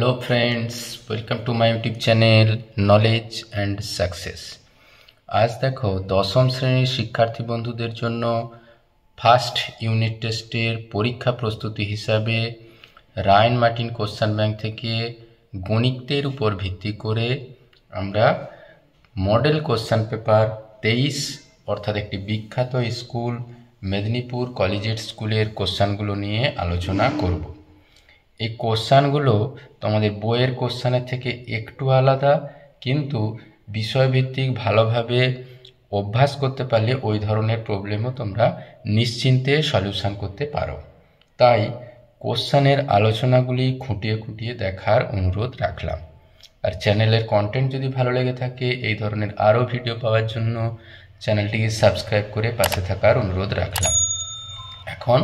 Hello friends, welcome to my YouTube channel knowledge and success. आज देखो दशम श्रेणीर शिक्षार्थी बंधुदेर जन्य फार्स्ट यूनिट टेस्टेर परीक्षा प्रस्तुति हिसाबे रायन मार्टिन कोश्चन बैंक थेके गणितेर उपर भित्ति करे आमरा मॉडल कोश्चन पेपर 23 अर्थात एक विख्यात स्कूल मेदिनीपुर कलेजिएट स्कूलेर कोश्चनगुलो निये आलोचना करब। এই কোশ্চানগুলো তোমাদের বইয়ের কোশ্চানের থেকে একটু আলাদা, কিন্তু বিষয়ভিত্তিক ভালোভাবে অভ্যাস করতে পারলে ওই ধরনের প্রবলেমও তোমরা নিশ্চিন্তে সলিউশন করতে পারো। তাই কোশ্চানের আলোচনাগুলি খুঁটিয়ে খুঁটিয়ে দেখার অনুরোধ রাখলাম। আর চ্যানেলের কন্টেন্ট যদি ভালো লেগে থাকে এই ধরনের আরও ভিডিও পাওয়ার জন্য চ্যানেলটিকে সাবস্ক্রাইব করে পাশে থাকার অনুরোধ রাখলাম। এখন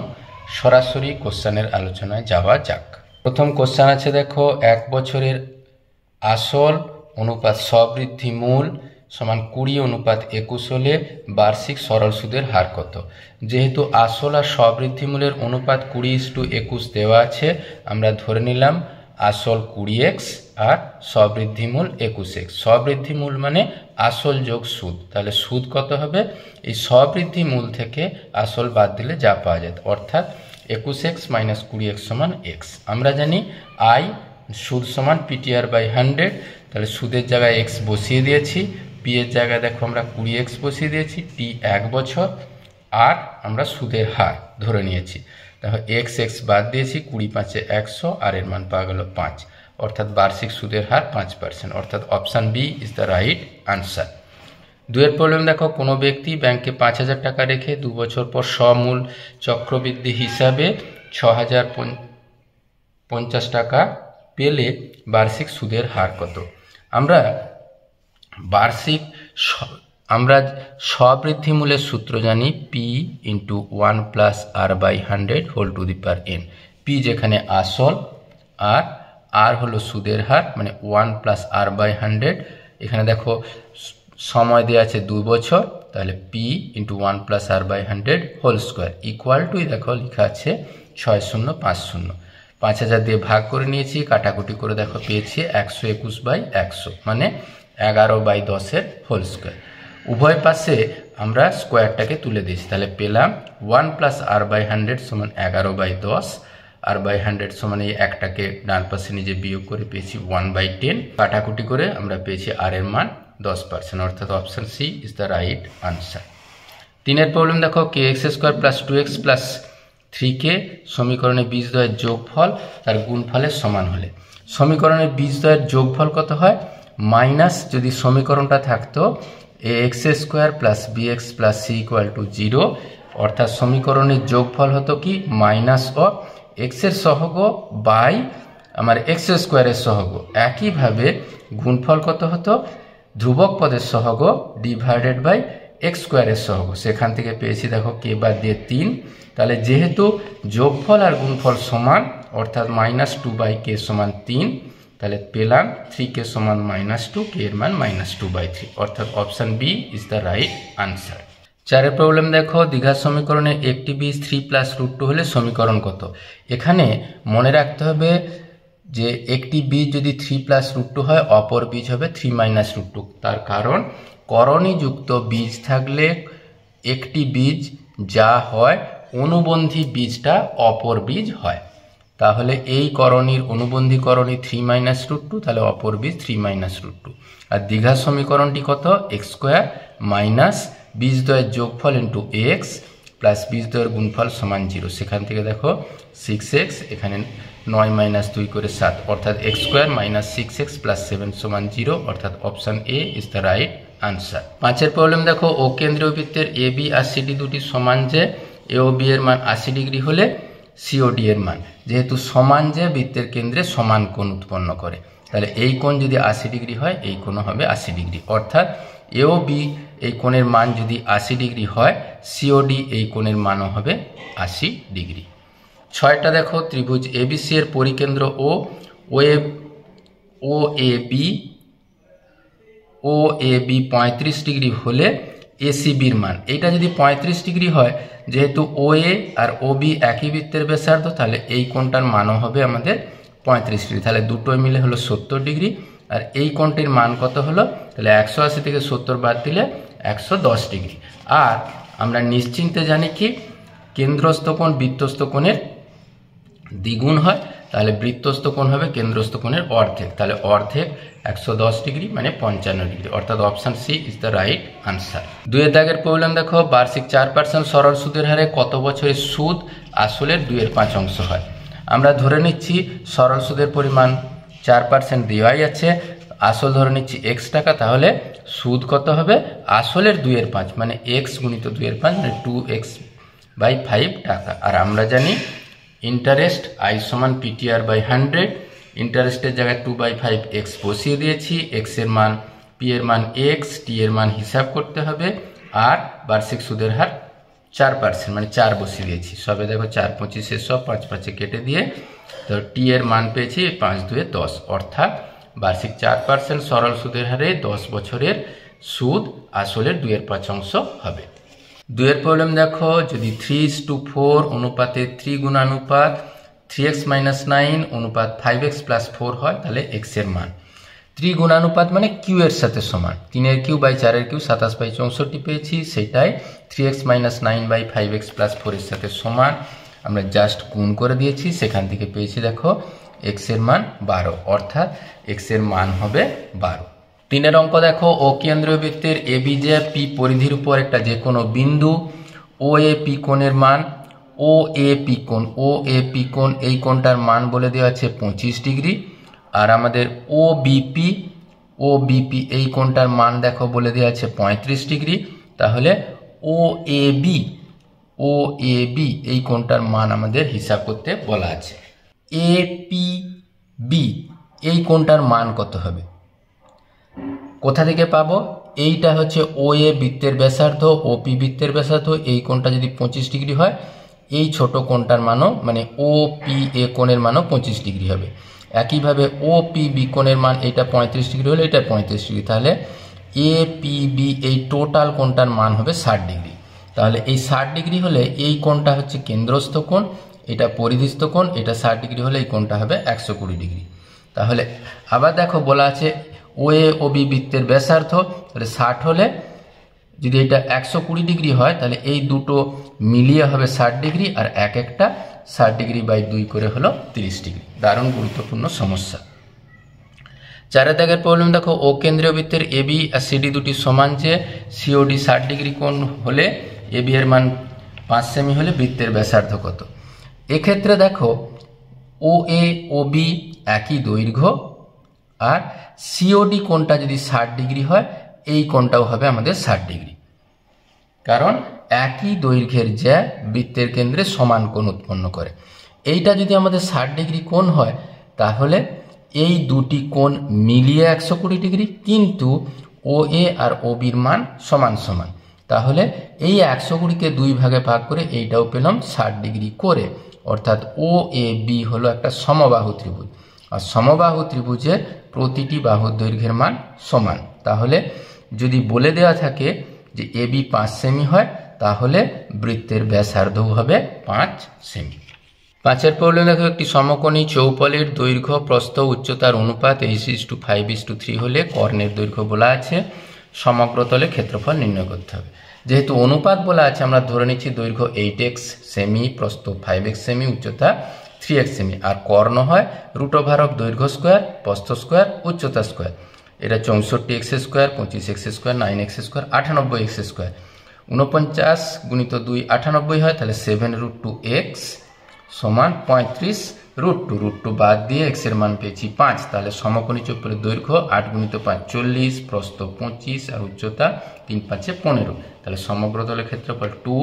সরাসরি কোশ্চানের আলোচনায় যাওয়া যাক। प्रथम क्वेश्चन आछे देखो, एक बछरेर आसल अनुपात सबृद्धि मूल समान 20:21 होले वार्षिक सरल सूदेर हार कत। जेहेतु आसल और सबृद्धि मूलेर अनुपात 20:21 देवा आछे, आमरा धरे निलाम आसल 20x और सबृद्धि मूल 21x। सबृद्धि मूल माने आसल जोग सूद, ताहले सूद कत होबे? এই सबृद्धि मूल थेके आसल बाद दिले जा पाওয়া যায়, अर्थात 21x माइनस 20x समान x। আমরা জানি i সুদ সমান PTR বাই 100, তাহলে সুদের জায়গায় x বসিয়ে দিয়েছি, p এর জায়গায় দেখো আমরা 20x বসিয়ে দিয়েছি, t 1 বছর আর আমরা সুদের হার ধরে নিয়েছি। দেখো x বাদ দিয়েছি, 20 5 100 আর এর মান পাওয়া গেল 5, অর্থাৎ বার্ষিক সুদের হার 5%, অর্থাৎ option B is the right answer. দুয়ের প্রবলেম দেখো, কোনো ব্যক্তি ব্যাংকে 5000 টাকা রেখে 2 বছর পর সমূল চক্রবৃদ্ধি হিসাবে 6050 টাকা পেলে বার্ষিক সুদের হার কত? আমরা सबृद्धि मूलेर सूत्र जानी p into 1 plus r by 100 whole to the power n। p जेखाने आसल और r हलो सूदेर हार माने 1 प्लस r बाई 100। एखाने देखो समय देওয়া আছে 2 বছর, তাহলে p into 1 plus r by 100 whole square equal to देखो लिखा আছে 6050। 5000 দিয়ে ভাগ করে নিয়েছি, কাটাকুটি করে দেখো পেয়েছি 121/100 মানে 11/10 এর হোল স্কয়ার। উভয় পাশে আমরা স্কয়ারটাকে তুলে দিয়েছি, তাহলে পেলাম 1 প্লাস r বাই 100 সমান 11/10, r বাই 100 সমান এই একটাকে ডান পাশে নিজে বিয়োগ করে পেয়েছি 1/10, কাটাকুটি করে আমরা পেয়েছি r এর মান 10%, অর্থাৎ option C is the right answer. তিনের প্রবলেম দেখো, kx² plus 2x plus 3k সমীকরণে বীজদ্বয়ের যোগফল তার গুণফলের সমান হলে সমীকরণের বীজদ্বয়ের যোগফল কত হয়? মাইনাস যদি সমীকরণটা থাকতো ax² plus bx plus c equal to 0, অর্থাৎ সমীকরণের যোগফল হতো কি মাইনাস অফ x এর সহগ বাই আমার x² এর সহগ। একইভাবে গুণফল কত হতো? ধ্রুবক পদের সহগ ডিভাইডেড বাই x² এর সহগ। সেখান থেকে পেয়েছি দেখো k বাদ দিয়ে 3, তাহলে যেহেতু যোগফল আর গুণফল সমান অর্থাৎ -2/k সমান 3, তাহলে পেলাম 3k সমান -2, k এর মান -2/3, অর্থাৎ option B is the right answer. চারের প্রবলেম দেখো, দ্বিঘাত সমীকরণে একটি বীজ 3 প্লাস √2 হলে সমীকরণ কত? এখানে মনে রাখতে হবে যে একটি বীজ যদি 3 প্লাস √2 হয়, অপর বীজ হবে 3 মাইনাস √2। তার কারণ করণীযুক্ত বীজ থাকলে একটি বীজ যা হয় অনুবন্ধী বীজটা অপর বীজ হয়, তাহলে এই করণীর অনুবন্ধী করণী 3 মাইনাস √2, তাহলে অপর বীজ 3 মাইনাস √2। আর দ্বিঘাত সমীকরণটি কত? x² মাইনাস বীজদ্বয়ের যোগফল ইন্টু x প্লাস বীজদ্বয়ের গুণফল সমান 0। সেখান থেকে দেখো 6x, এখানে 9 মাইনাস 2 করে 7, অর্থাৎ x² মাইনাস 6x প্লাস 7 সমান 0, অর্থাৎ option A is the right answer. পাঁচের প্রবলেম দেখো, ও কেন্দ্রীয় বৃত্তের এ বি আর সিডি দুটি সমান যে এ ও বি এর মান 80 ডিগ্রি হলে সিওডি এর মান, যেহেতু সমান যে বৃত্তের কেন্দ্রে সমান কোণ উৎপন্ন করে, তাহলে এই কোণ যদি 80 ডিগ্রি হয় এই কোণ হবে 80 ডিগ্রি, অর্থাৎ এ ও বি এই কোণের মান যদি 80 ডিগ্রি হয়, সিওডি এই কোণের মানও হবে 80 ডিগ্রি। ছয়টা দেখো, ত্রিভুজ এবিসি এর পরিকেন্দ্র ও এ বি 35 ডিগ্রি হলে এসিবির মান, এটা যদি 35 ডিগ্রি হয়, যেহেতু ও এ আর ও বি একই বৃত্তের ব্যাসার্ধ, তাহলে এই কোণটার মানও হবে আমাদের 35 ডিগ্রি, তাহলে দুটোই মিলে হলো 70 ডিগ্রি। আর এই কোণটির মান কত হলো, তাহলে 180 থেকে 70 বাদ দিলে 110 ডিগ্রি। আর আমরা নিশ্চিন্তে জানি কি কেন্দ্রস্থ কোণ বৃত্তস্থ কোণের দ্বিগুণ হয়, তাহলে বৃত্তস্থ কোণ হবে কেন্দ্রস্থ কোণের অর্ধেক, তাহলে অর্ধেক 110 ডিগ্রি মানে 55 ডিগ্রি, অর্থাৎ option C is the right answer. 2 দাগের প্রবলেম দেখো, বার্ষিক 4% সরল সুদের হারে কত বছরের সুদ আসলের 2/5 হয়। আমরা ধরে নিচ্ছি সরল সুদের পরিমাণ 4% দেওয়াই আছে, আসল ধরে নিচ্ছি x টাকা, তাহলে সুদ কত হবে আসলের 2/5 মানে x গুণিত 2/5 মানে 2x/5 টাকা। আর আমরা জানি ইন্টারেস্ট I সমান PTR/100, ইন্টারেস্টের জায়গায় 2/5x বসিয়ে দিয়েছি, x এর মান p এর মান x, t এর মান হিসাব করতে হবে, আর বার্ষিক সুদের হার 4% মানে 4 বসিয়ে দিয়েছি। সবে দেখো 4 25 100, 5 5 কেটে দিয়ে তো t এর মান পেয়েছি 5 2 10, অর্থাৎ বার্ষিক 4% সরল সুদের হারে 10 বছরের সুদ আসলের 2/5 হবে। 2 প্রবলেম দেখো, যদি 3:4 অনুপাতে 3 গুণানুপাত 3x - 9 অনুপাত 5x + 4 হয়, তাহলে x এর মান 3 গুণানুপাত মানে q এর সাথে সমান, 3 কিউ বাই 4 কিউ 27/64 পেয়েছি, সেটাই 3x - 9/5x + 4 এর সাথে সমান। আমরা জাস্ট গুণ করে দিয়েছি, সেখান থেকে পেয়েছি দেখো x এর মান 12, অর্থাৎ x এর মান হবে 12। 3 অঙ্ক দেখো, ও কেন্দ্রীয় বৃত্তের ABJ P পরিধির উপর একটা যে কোনো বিন্দু OAP কোণের মান OAP কোণ এই কোণটার মান বলে দেওয়া আছে 25 ডিগ্রি। আর আমাদের OBP এই কোণটার মান দেখো বলে দেওয়া আছে 35 ডিগ্রি। তাহলে OAB এই কোণটার মান আমাদের হিসাব করতে বলা আছে। APB এই কোণটার মান কত হবে, কোথা থেকে পাবো? এইটা হচ্ছে OA বৃত্তের ব্যাসার্ধ, OP বৃত্তের ব্যাসার্ধ, এই কোণটা যদি 25 ডিগ্রি হয়, এই ছোট কোণটার মানও মানে OPA কোণের মানও 25 ডিগ্রি হবে। একইভাবে OPB কোণের মান এটা 35 ডিগ্রি হলে এটা 35 ডিগ্রি, তাহলে APB এই টোটাল কোণটার মান হবে 60 ডিগ্রি। তাহলে এই 60 ডিগ্রি হলে এই কোণটা হচ্ছে কেন্দ্রস্থ কোণ, এটা পরিধিস্থ কোণ, এটা 60 ডিগ্রি হলে এই কোণটা হবে 120 ডিগ্রি। তাহলে আবার দেখো বলা আছে OAOB বৃত্তের ব্যাসার্ধ, তাহলে 60 হলে যদি এটা 120 ডিগ্রি হয়, তাহলে এই দুটো মিলিয়ে হবে 60 ডিগ্রি, আর একটা 60 ডিগ্রি বাই 2 করে হলো 30 ডিগ্রি। দারুণ গুরুত্বপূর্ণ সমস্যা। 4 দাগের প্রবলেম দেখো, ও কেন্দ্রীয় বৃত্তের AB আর CD দুটি সমান যে COD 60 ডিগ্রি কোণ হলে AB এর মান 5 সেমি হলে বৃত্তের ব্যাসার্ধ কত? এক্ষেত্রে দেখো OAOB একই দৈর্ঘ্য, আর COD কোণটা যদি 60 ডিগ্রি হয়, এই কোণটাও হবে আমাদের 60 ডিগ্রি, কারণ একই দৈর্ঘ্যের জ্যা বৃত্তের কেন্দ্রে সমান কোণ উৎপন্ন করে। এইটা যদি আমাদের 60 ডিগ্রি কোণ হয়, তাহলে এই দুটি কোণ মিলিয়ে 120 ডিগ্রি, কিন্তু OA আর OBর মান সমান সমান, তাহলে এই 120কে 2 ভাগে ভাগ করে এইটাও পেলাম 60 ডিগ্রি করে, অর্থাৎ OAB হলো একটা সমবাহু ত্রিভুজ, আর সমবাহু ত্রিভুজের প্রতিটি বাহুর দৈর্ঘ্যের মান সমান। তাহলে যদি বলে দেওয়া থাকে যে AB 5 সেমি হয়, তাহলে বৃত্তের ব্যাসার্ধও হবে 5 সেমি। 5 প্রবলেম দেখো, একটি সমকোণী চৌপলের দৈর্ঘ্য প্রস্থ উচ্চতার অনুপাত 8:5:3 হলে কর্ণের দৈর্ঘ্য বলা আছে, সমগ্রতলে ক্ষেত্রফল নির্ণয় করতে হবে। যেহেতু অনুপাত বলা আছে, আমরা ধরে নিচ্ছি দৈর্ঘ্য 8x সেমি, প্রস্থ 5x সেমি, উচ্চতা 3x সেমি, আর কর্ণ হয় √of দৈর্ঘ্য স্কোয়ার, প্রস্থ স্কোয়ার, উচ্চতা স্কোয়ার। এটা 64x square, 25x square, 9x square, 98x square. 49 গুণিত 2 98 হয়, তাহলে 7√2x সমান 35 √2 বাদ দিয়ে x এর মান পেয়েছি 5, তাহলে সমকোণী চৌপলের দৈর্ঘ্য 8 গুণিত 5 40, প্রস্থ 25 আর উচ্চতা 3 5 15, তাহলে সমগ্রতলের ক্ষেত্রফল 2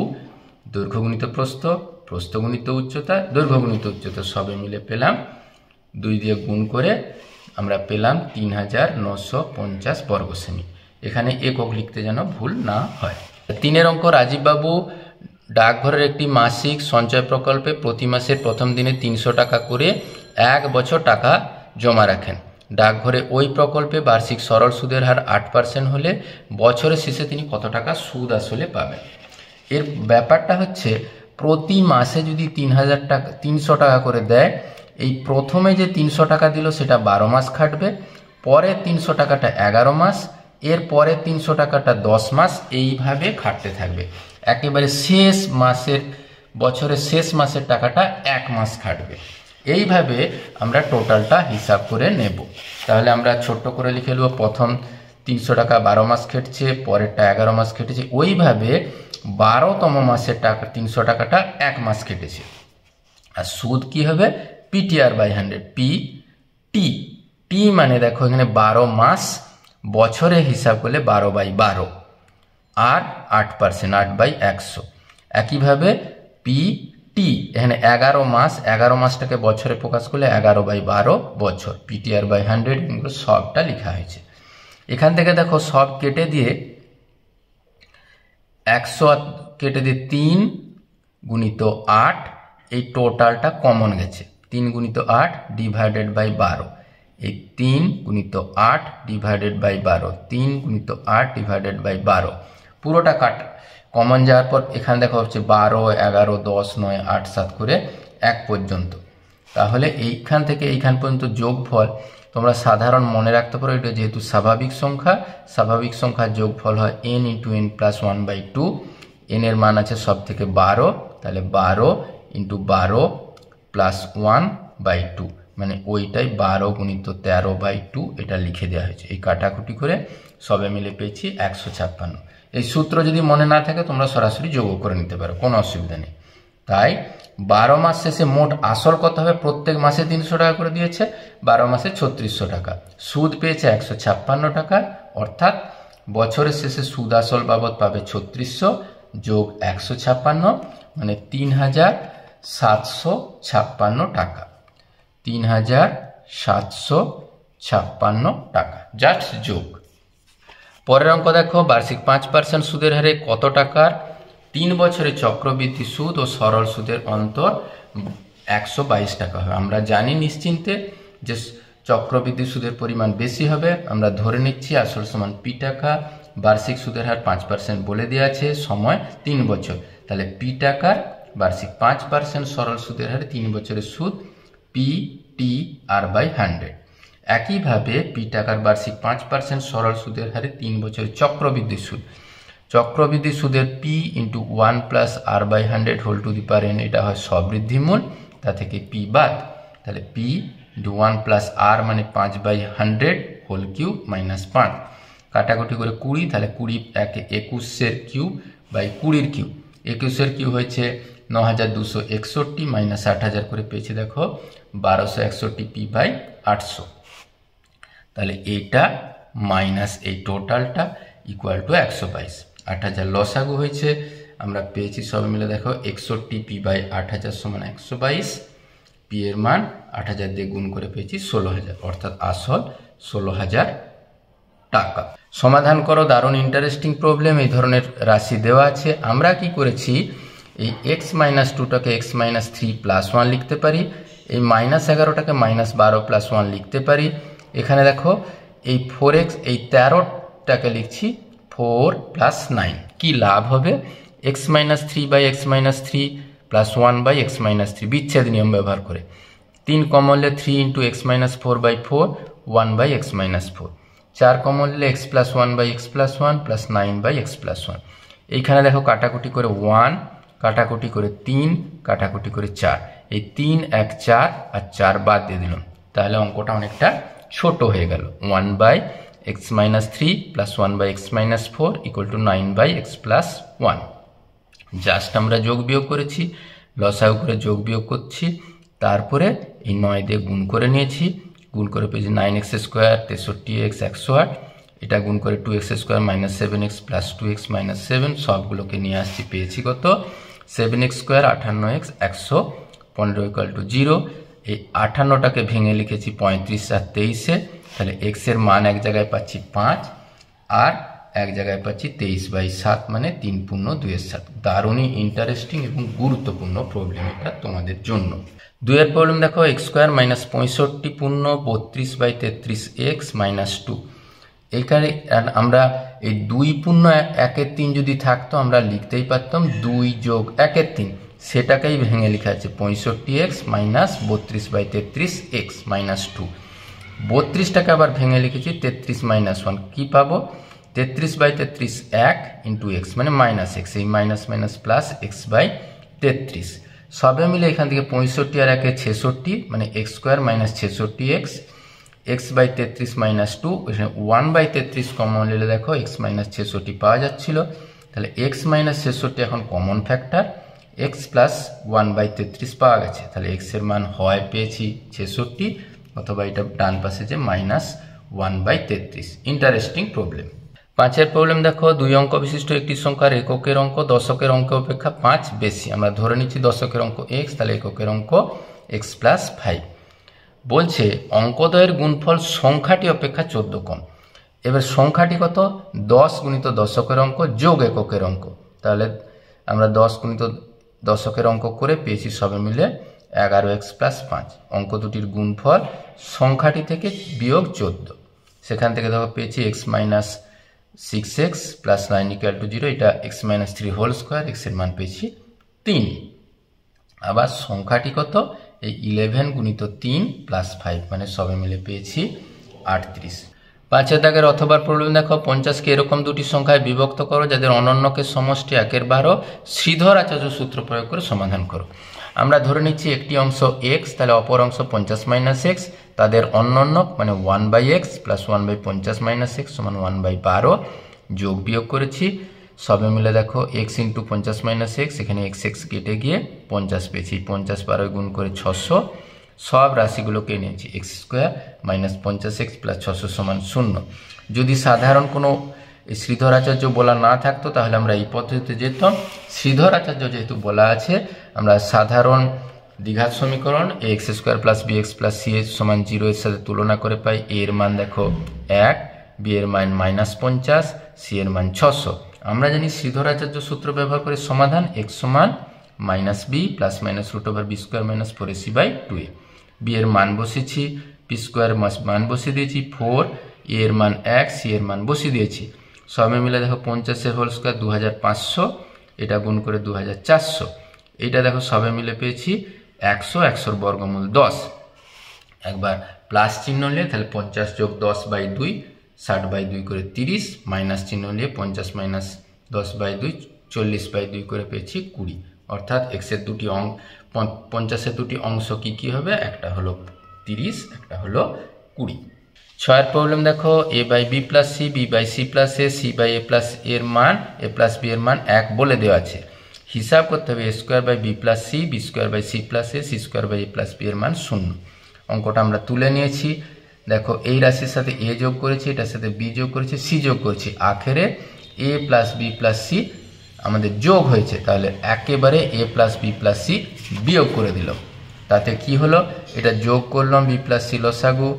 দৈর্ঘ্য গুণিত প্রস্থ, প্রস্থ গুণিত উচ্চতা, দৈর্ঘ্য গুণিত উচ্চতা, সবে মিলে পেলাম 2 দিয়ে গুণ করে আমরা পেলাম 3950 বর্গ সেমি। এখানে একক লিখতে যেন ভুল না হয়। 3 অঙ্ক, রাজীব বাবু ডাকঘরের একটি মাসিক সঞ্চয় প্রকল্পে প্রতি মাসের প্রথম দিনে 300 টাকা করে 1 বছর টাকা জমা রাখেন। ডাকঘরে ওই প্রকল্পে বার্ষিক সরল সুদের হার 8% হলে বছরের শেষে তিনি কত টাকা সুদ আসলে পাবেন? এর ব্যাপারটা হচ্ছে প্রতি মাসে যদি 300 টাকা করে দেয়, এই প্রথমে যে 300 টাকা দিল সেটা 12 মাস খাটবে, পরে 300 টাকাটা 11 মাস, এর পরে 300 টাকাটা 10 মাস, এইভাবে খাটতে থাকবে। একেবারে শেষ মাসের, বছরের শেষ মাসের টাকাটা 1 মাস খাটবে। এইভাবে আমরা টোটালটা হিসাব করে নেব। তাহলে আমরা ছোট্ট করে লিখে নেব, প্রথম 300 টাকা 12 মাস খেটছে, পরেরটা 11 মাস খেটেছে, ওইভাবে 12তম মাসের টাকা 300 টাকাটা 1 মাস কেটেছে। আর সুদ কি হবে? PTR/100, টি মানে দেখো এখানে 12 মাস, বছরে হিসাব করলে 12/12, আর 8%, 8/100। একইভাবে পিটি এখানে 11 মাস, 11 মাসটাকে বছরে প্রকাশ করলে 11/12 বছর, PTR/100 এগুলো সবটা লেখা হয়েছে। এখান থেকে দেখো সব কেটে দিয়ে 100 কেটে দিয়ে 3 গুণিত 8, এই টোটালটা কমন গেছে। 3 গুণিত 8 ডিভাইডেড বাই 12, এই 3 গুণিত 8 ডিভাইডেড বাই 12, 3 গুণিত 8 ডিভাইডেড বাই 12, পুরোটা কাট কমন যাওয়ার পর এখানে দেখা হচ্ছে 12, 11, 10, 9, 8, 7 করে 1 পর্যন্ত। তাহলে এইখান থেকে এইখান পর্যন্ত যোগফল তোমরা সাধারণ মনে রাখতে পারো, এটা যেহেতু স্বাভাবিক সংখ্যা, স্বাভাবিক সংখ্যার যোগফল হয় n × n + 1/2, n এর মান আছে সব থেকে 12, তাহলে 12 × 12 + 1/2, মানে ওইটাই 12 × 13/2, এটা লিখে দেওয়া হয়েছে। এই কাটাকুটি করে সবে মিলে পেয়েছি 156। এই সূত্র যদি মনে না থাকে তোমরা সরাসরি যোগ করে নিতে পারো, কোনো অসুবিধা নেই। তাই 12 মাস শেষে মোট আসল কত হবে? প্রত্যেক মাসে 300 টাকা করে দিয়েছে, 12 মাসে 3600 টাকা, সুদ পেয়েছে 156 টাকা, অর্থাৎ বছরের শেষে সুদ আসল বাবদ পাবে 3600 যোগ 156, মানে 3756 টাকা, 3756 টাকা, জাস্ট যোগ। পরের অঙ্ক দেখো, বার্ষিক 5% সুদের হারে কত টাকার 3 বছরে চক্রবৃদ্ধি সুদ ও সরল সুদের অন্তর 122 টাকা হবে। আমরা জানি নিশ্চিন্তে যে চক্রবৃদ্ধি সুদের পরিমাণ বেশি হবে, আমরা ধরে নিচ্ছি আসল সমান পি টাকা, বার্ষিক সুদের হার 5% বলে দেওয়া আছে, সময় 3 বছর, তাহলে পি টাকার বার্ষিক 5% সরল সুদের হারে 3 বছরের সুদ PTR/100। একইভাবে পি টাকার বার্ষিক 5% সরল সুদের হারে 3 বছরের চক্রবৃদ্ধি সুদ, চক্রবৃদ্ধি সুদের P × 1 + R/100 whole to the power n, এটা হয় সবৃদ্ধিমূল, তা থেকে P বাদ, তাহলে P × 1 + R মানে 5/100 হোল কিউব মাইনাস 5, কাটাকুটি করে 20, তাহলে 20 একে 21 কিউব বাই 20 কিউব, 21 কিউব হয়েছে 9261 মাইনাস 8000 করে পেয়েছি দেখো 1261 P/800, তাহলে এইটা মাইনাস এই টোটালটা ইকুয়াল টু 122। 8000 লসাগু হয়েছে, আমরা পেয়েছি সব মিলে দেখো 61 P/8000 সমান 122, পি এর মান 8000 দিয়ে গুণ করে পেয়েছি 16000, অর্থাৎ আসল 16000 টাকা। সমাধান করো, দারুণ ইন্টারেস্টিং প্রবলেম। এই ধরনের রাশি দেওয়া আছে, আমরা কি করেছি এই x - 2টাকে x - 3 + 1 লিখতে পারি, এই -11টাকে -12 + 1 লিখতে পারি। এখানে দেখো এই 4x, এই 13টাকে লিখছি 4 + 9, কি লাভ হবে? x - 3/x - 3 + 1/x - 3, বিচ্ছেদ নিয়ম ব্যবহার করে 3 কমন নিলে 3 × x - 4/4, 1/x - 4, 4 কমন নিলে x + 1/x + 1 + 9/x + 1। এইখানে দেখো কাটাকুটি করে 1, কাটাকুটি করে 3, কাটাকুটি করে 4, এই 3, 1, 4 আর 4 বাদ দিয়ে দিলাম, তাহলে অঙ্কটা অনেকটা ছোট হয়ে গেল। 1/x - 3 + 1/x - 4 = 9/x + 1। জাস্ট আমরা যোগ বিয়োগ করেছি, লসাগু করে যোগ বিয়োগ করছি, তারপরে এই 9 দিয়ে গুণ করে নিয়েছি, গুণ করে পেয়েছি 9x² 63x 108, এটা গুণ করে 2x² - 7x + 2x - 7, সবগুলোকে নিয়ে আসছি, পেয়েছি কত? 7x² 58x 115 = 0। এই 58টাকে ভেঙে লিখেছি 35 আর 23-এ, তাহলে x এর মান এক জায়গায় পাচ্ছি 5 আর এক জায়গায় পাচ্ছি 23/7, মানে 3 পূর্ণ 2/7। দারুণই ইন্টারেস্টিং এবং গুরুত্বপূর্ণ প্রবলেম এটা তোমাদের জন্য। 2 প্রবলেম দেখো, x² - 65 পূর্ণ 32/33x - 2। এখানে আমরা এই 2 পূর্ণ 1/3 যদি থাকতো আমরা লিখতেই পারতাম 2 + 1/3, সেটাকেই ভেঙে লেখা আছে 65x মাইনাস 32/33x মাইনাস 2। 32টাকে আবার ভেঙে লিখেছি 33 মাইনাস 1, কী পাবো 33/33 1 ইন্টু এক্স মানে মাইনাস এক্স, এই minus minus plus x by 33। সবে মিলে এখান থেকে 65 আর 1 66 মানে x square minus 66x, x by 33 minus 2, এখানে 1/33 কমন নিলে দেখো এক্স মাইনাস 66 পাওয়া যাচ্ছিল। তাহলে এক্স মাইনাস 66 এখন কমন ফ্যাক্টর, এক্স প্লাস 1/33 পাওয়া গেছে। তাহলে এক্স এর মান হয় পেয়েছি 66, অথবা এটা ডান পাশে যে মাইনাস 1/33। Interesting problem. 5এর প্রবলেম দেখো, 2 অঙ্ক বিশিষ্ট একটি সংখ্যার এককের অঙ্ক দশকের অঙ্ক অপেক্ষা 5 বেশি। আমরা ধরে নিচ্ছি দশকের অঙ্ক x, তাহলে এককের অঙ্ক x প্লাস 5। বলছে অঙ্কদ্বয়ের গুণফল সংখ্যাটি অপেক্ষা 14 কম। এবার সংখ্যাটি কত, 10 গুণিত দশকের অঙ্ক যোগ এককের অঙ্ক। তাহলে আমরা 10 গুণিত দশকের অঙ্ক করে পেয়েছি সবে মিলে 11x প্লাস 5। অঙ্ক দুটির গুণফল সংখ্যাটি থেকে বিয়োগ 14, সেখান থেকে দেখো পেয়েছি x minus 6x plus 9 equal to 0, এটা x minus 3 whole square, x এর মান পেয়েছি 3। আবার সংখ্যাটি কত, এই 11 গুণিত 3 প্লাস 5 মানে সবে মিলে পেয়েছি 38। 5এর দাগের অথবা প্রবলেম দেখো, 50কে এরকম দুটি সংখ্যায় বিভক্ত করো যাদের অনন্যকে সমষ্টি 1/12 শ্রীধর আচার্য সূত্র প্রয়োগ করে সমাধান করো। আমরা ধরে নিচ্ছি একটি অংশ x, তাহলে অপর অংশ 50 মাইনাস x, তাদের অনন্য মানে 1/x প্লাস 1/50 মাইনাস x সমান 1/12, যোগ বিয়োগ করেছি সবে মিলে দেখো x ইন্টু 50 মাইনাস x, এখানে x কেটে গিয়ে 50 পেয়েছি, 50 12 গুণ করে 600, সব রাশিগুলোকে নিয়েছি x square minus 50x plus 600 সমান 0। যদি সাধারণ কোনো শ্রীধর আচার্য বলা না থাকতো তাহলে আমরা এই পদ্ধতিতে যেতাম। শ্রীধর আচার্য যেহেতু বলা আছে, আমরা সাধারণ দ্বিঘাত সমীকরণ ax square plus bx plus c সমান 0 এর সাথে তুলনা করে পাই a এর মান দেখো 1, b এর মান মাইনাস 50, c এর মান 600। আমরা জানি শ্রীধর আচার্য সূত্র ব্যবহার করে সমাধান x সমান minus b plus minus root over b square minus 4ac by 2a। b এর মান বসেছি, p স্কোয়ার মান বসিয়ে দিয়েছি 4, a এর মান 1, c এর মান বসিয়ে দিয়েছি। সবে মিলে দেখো 50 এর হোল স্কোয়ার 2500, এটা গুণ করে 2400, এইটা দেখো সবে মিলে পেয়েছি 100, 100 বর্গমূল 10। একবার প্লাস চিহ্ন নিলে তাহলে 50 যোগ 10/2 60/2 করে 30, মাইনাস চিহ্ন নিলে 50 মাইনাস 10/2 40/2 করে পেয়েছি 20। অর্থাৎ x এর দুটি অঙ্ক 50 এর দুটি অংশ কি কি হবে, একটা হলো 30, একটা হলো 20। 6এর প্রবলেম দেখো, a by B plus C, B by C plus A, C by A plus এর মান, এ প্লাস বি এর মান 1 বলে দেওয়া আছে। হিসাব করতে হবে a square by B plus C, b square by C plus A, c square by A plus b এর মান 0। অঙ্কটা আমরা তুলে নিয়েছি। দেখো এই রাশির সাথে a যোগ করেছি, এটার সাথে b যোগ করেছি, c যোগ করেছি, আখেরে a plus B plus c আমাদের যোগ হয়েছে। তাহলে একেবারে a plus B plus c বিয়োগ করে দিলাম। তাতে কি হলো, এটা যোগ করলাম বি প্লাস সি লসাগু,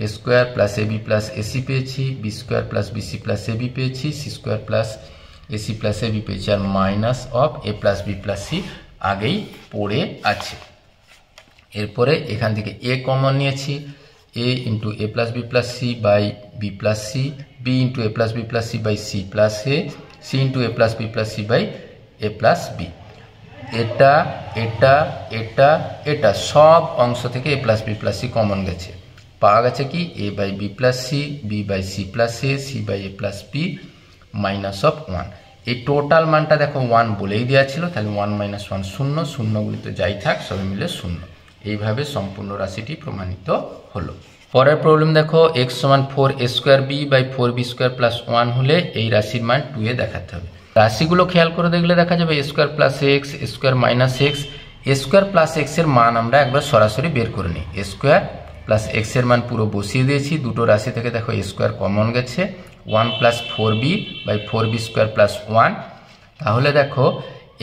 A square plus A B plus AC পেয়েছি, B square plus BC plus A B পেয়েছি, C square plus AC plus A B পেয়েছি, আর minus of A plus B plus C আগেই পড়ে আছে। এরপরে এখান থেকে এ কমন নিয়েছি, A into A plus B plus C by B plus C, B into A plus B plus C by C plus A, C into A plus B plus C by A plus B. এটা এটা এটা এটা সব অংশ থেকে A plus B plus C common গেছে, পাওয়া গেছে কি A by B plus C, B by C plus A, C by A plus B minus of 1। এই টোটাল মানটা দেখো 1 বলেই দেওয়া ছিল, তাহলে 1 মাইনাস 1 0, শূন্যগুলি তো যাই থাক সবাই মিলে 0। এইভাবে সম্পূর্ণ রাশিটি প্রমাণিত হলো। পরের প্রবলেম দেখো, x সমান 4a square b by 4b square plus 1 হলে এই রাশির মান 2 এ দেখাতে হবে। রাশিগুলো খেয়াল করে দেখলে দেখা যাবে a square plus x, a square minus x. a square plus x এর মান আমরা একবার সরাসরি বের করে নিই। a স্কোয়ার প্লাস এক্স এর মান পুরো বসিয়ে দিয়েছি, দুটো রাশি থেকে দেখো a স্কোয়ার কমন গেছে, 1 plus 4b by 4b square plus 1। তাহলে দেখো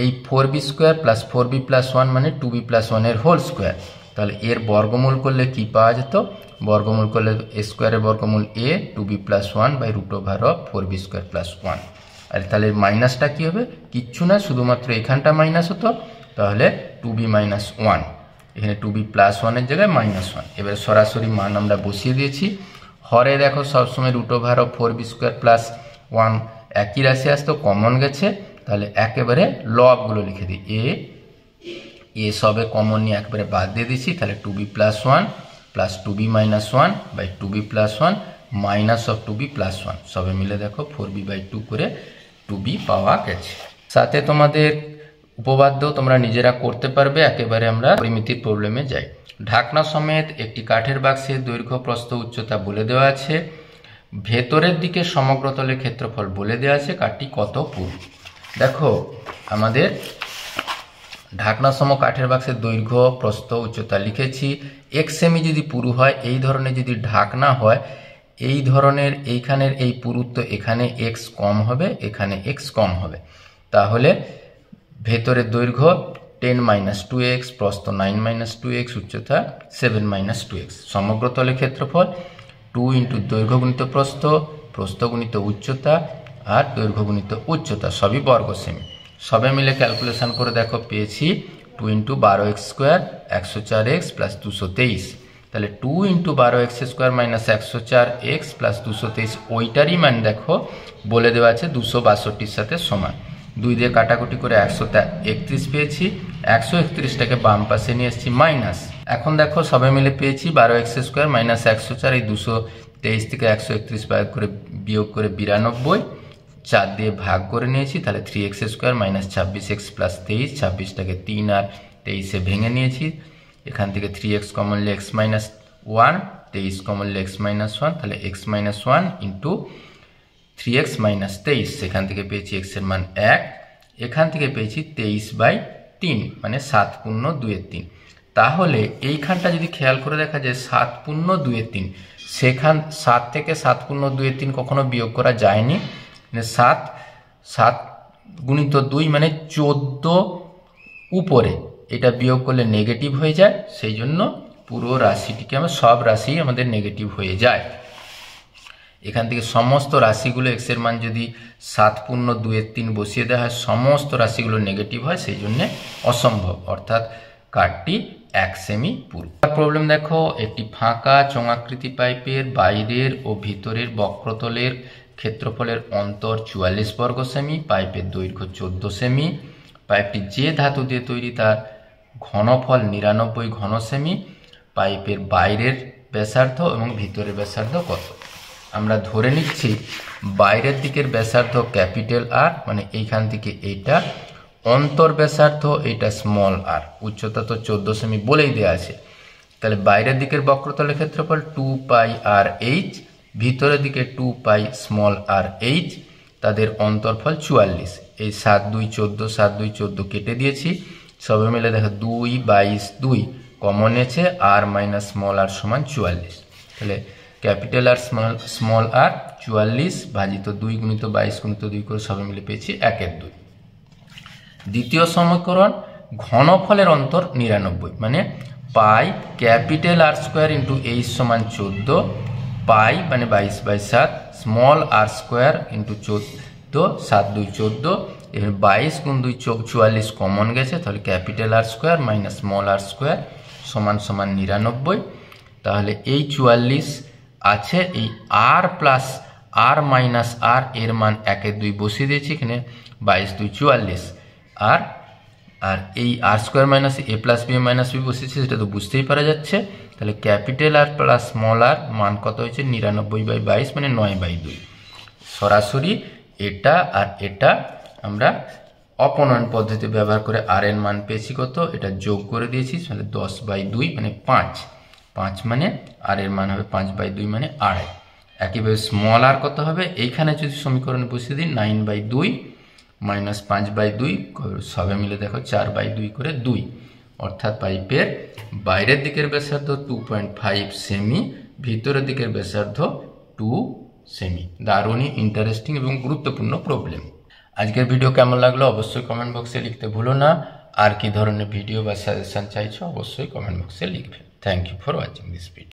এই 4b square plus 4b plus 1 মানে 2b প্লাস 1 এর হোল স্কোয়ার। তাহলে এর বর্গমূল করলে কি পাওয়া যেত, বর্গমূল করলে a স্কোয়ারের বর্গমূল a, 2b plus 1 by root over of 4b square plus 1। আর তাহলে মাইনাসটা কি হবে, কিচ্ছু না, শুধুমাত্র এখানটা মাইনাস হতো, তাহলে 2b মাইনাস 1, এখানে 2b প্লাস 1 এর জায়গায় মাইনাস 1। এবার সরাসরি মান আমরা বসিয়ে দিয়েছি। হরে দেখো সবসময় root over of 4b square plus 1 একই রাশি আসতো, কমন গেছে, তাহলে একেবারে লবগুলো লিখে দিই, a এ সবে কমন নিয়ে একবারে বাদ দিয়ে দিচ্ছি, তাহলে 2b + 1 plus 2b - 1 by 2b + 1 minus of 2b + 1 সবে মিলে দেখো 4b/2 করে 2b পাওয়া গেছে। সাথে তোমাদের উপপাদ্য তোমরা নিজেরা করতে পারবে। একেবারে আমরা পরিমিতির প্রবলেমে যাই। ঢাকনা সমেত একটি কাঠের বাক্সের দৈর্ঘ্য প্রস্থ উচ্চতা বলে দেওয়া আছে, ভেতরের দিকে সমগ্র তলের ক্ষেত্রফল বলে দেওয়া আছে, কাঠটি কত পুরু। দেখো আমাদের ঢাকনা সম কাঠের বাক্সের দৈর্ঘ্য প্রস্থ উচ্চতা লিখেছি। 1 সেমি যদি পুরু হয়, এই ধরনের যদি ঢাকনা হয়, এই ধরনের এইখানের এই পুরুত্ব এখানে x কম হবে, এখানে x কম হবে, তাহলে ভেতরের দৈর্ঘ্য 10 - 2x, প্রস্থ 9 - 2x, উচ্চতা 7 - 2x। সমগ্র তলের ক্ষেত্রফল 2 × দৈর্ঘ্য গুণিত প্রস্থ, প্রস্থ গুণিত উচ্চতা আর দৈর্ঘ্য গুণিত উচ্চতা সবই বর্গ সেমি। সবে মিলে ক্যালকুলেশন করে দেখো পেয়েছি 2 × 12x² 104x প্লাস 223। তাহলে 2 × 12x² - 104x প্লাস 223 ওইটারই মান দেখো বলে দেওয়া আছে 262-র সাথে সমান। 2 দিয়ে কাটাকুটি করে 131 পেয়েছি, 131টাকে বাম পাশে নিয়ে এসেছি মাইনাস। এখন দেখো সবে মিলে পেয়েছি 12x² - 104, এই 223 থেকে 131 বাদ করে বিয়োগ করে 92, 4 দিয়ে ভাগ করে নিয়েছি, তাহলে 3x² - 26x প্লাস 23, 26টাকে 3 আর 23-এ ভেঙে নিয়েছি। এখান থেকে 3x কমন নিলে x - 1, 23 কমন নিলে x - 1, তাহলে x - 1 ইন্টু 3x - 23, সেখান থেকে পেয়েছি x এর মান 1, এখান থেকে পেয়েছি 23/3 মানে 7 × 2 = 3। তাহলে এইখানটা যদি খেয়াল করে দেখা যায় 7 × 2 = 3, সেখান 7 থেকে 7 × 2 = 3 কখনো বিয়োগ করা যায়নি, 7 × 2 মানে 14 উপরে, এটা বিয়োগ করলে নেগেটিভ হয়ে যায়, সেই জন্য পুরো রাশিটিকে আমরা সব রাশি আমাদের নেগেটিভ হয়ে যায়। এখান থেকে সমস্ত রাশিগুলো x এর মান যদি 7 × 2 = 3 বসিয়ে দেওয়া হয়, সমস্ত রাশিগুলো নেগেটিভ হয়, সেই জন্য অসম্ভব, অর্থাৎ কাঠটি 1 সেমি পুরু। প্রবলেম দেখো, একটি ফাঁকা চোঙাকৃতি পাইপের বাইরের ও ভিতরের বক্রতলের ক্ষেত্রফলের অন্তর 44 বর্গ সেমি, পাইপের দৈর্ঘ্য 14 সেমি, পাইপটি যে ধাতু দিয়ে তৈরি তার ঘনফল 99 ঘন সেমি, পাইপের বাইরের ব্যাসার্ধ এবং ভিতরের ব্যাসার্ধ কত। আমরা ধরে নিচ্ছি বাইরের দিকের ব্যাসার্ধ ক্যাপিটাল R, মানে এইখান থেকে এইটা, অন্তর ব্যাসার্ধ এইটা স্মল r, উচ্চতা তো 14 সেমি বলেই দেওয়া আছে। তাহলে বাইরের দিকের বক্রতলের ক্ষেত্রফল 2πr/h, ভিতরের দিকে 2πr/h, তাদের অন্তরফল 44। এই 7 × 2 = 14, 7 × 2 = 14 কেটে দিয়েছি, সবে মিলে দেখো 2 / 22 2 কমন আছে, r - স্মল r সমান 44। তাহলে ক্যাপিটাল R স্মল r 44 ভাজিত 2 × 22 × 2 করে সবে মিলে পেয়েছি 1/2। দ্বিতীয় সমীকরণ, ঘনফলের অন্তর 99, মানে পাই ক্যাপিটাল R² × h সমান 14, পাই মানে 22/7, স্মল r² × 14, 7 × 2 = 14, এর 22 × 2 = 44 কমন গেছে, তাহলে ক্যাপিটাল R² - স্মল r² সমান 99। তাহলে এই 44 আছে, এই r plus r minus r এর মান 1/2 বসিয়ে দিয়েছি, এখানে 22 × 2 = 44, আর এই r² - a + b - b বসিয়েছি, সেটা তো বুঝতেই পারা যাচ্ছে। তাহলে capital R plus small r মান কত হয়েছে 99/22 মানে 9/2। সরাসরি এটা আর এটা আমরা অপনয়ন পদ্ধতি ব্যবহার করে r এর মান পেয়েছি কত, এটা যোগ করে দিয়েছি, তাহলে 10/2 মানে 5, 5 মানে r এর মান হবে 5/2 মানে 2.5। একইভাবে স্মল r কত হবে, এইখানে যদি সমীকরণ বসিয়ে দিই 9/2 মাইনাস 5/2 সবে মিলে দেখো 4/2 করে 2, অর্থাৎ পাইপের বাইরের দিকের ব্যাসার্ধ 2.5 সেমি, ভিতরের দিকের ব্যাসার্ধ 2 সেমি। দারুণই ইন্টারেস্টিং এবং গুরুত্বপূর্ণ প্রবলেম। আজকের ভিডিও কেমন লাগলো অবশ্যই কমেন্ট বক্সে লিখতে ভুলো না। আর কি ধরনের ভিডিও বা সাজেশন চাইছো অবশ্যই কমেন্ট বক্সে লিখবে। Thank you for watching this video.